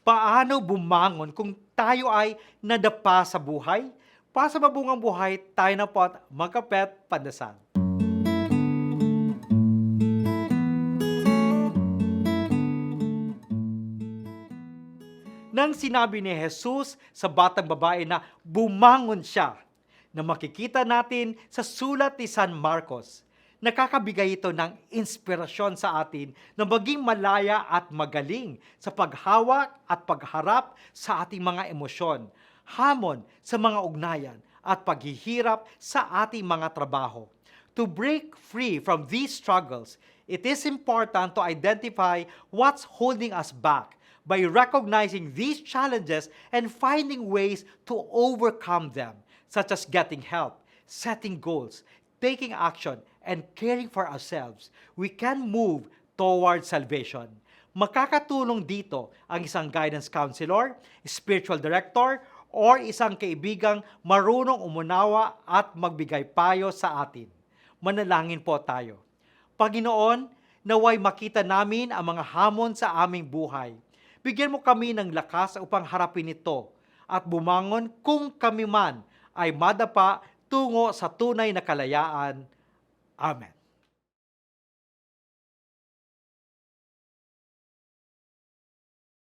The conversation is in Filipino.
Paano bumangon kung tayo ay nadapa sa buhay? Para sa mabungang buhay, tayo na po at magkapet pandasal. Nang sinabi ni Jesus sa batang babae na bumangon siya, na makikita natin sa sulat ni San Marcos, nakakabigay ito ng inspirasyon sa atin na maging malaya at magaling sa paghawak at pagharap sa ating mga emosyon, hamon sa mga ugnayan at paghihirap sa ating mga trabaho. To break free from these struggles, it is important to identify what's holding us back by recognizing these challenges and finding ways to overcome them, such as getting help, setting goals, taking action, and caring for ourselves. We can move towards salvation. Makakatulong dito ang isang guidance counselor, spiritual director, or isang kaibigang marunong umunawa at magbigay payo sa atin. Manalangin po tayo. Panginoon, naway makita namin ang mga hamon sa aming buhay. Bigyan mo kami ng lakas upang harapin ito at bumangon kung kami man ay madapa tungo sa tunay na kalayaan. Amen.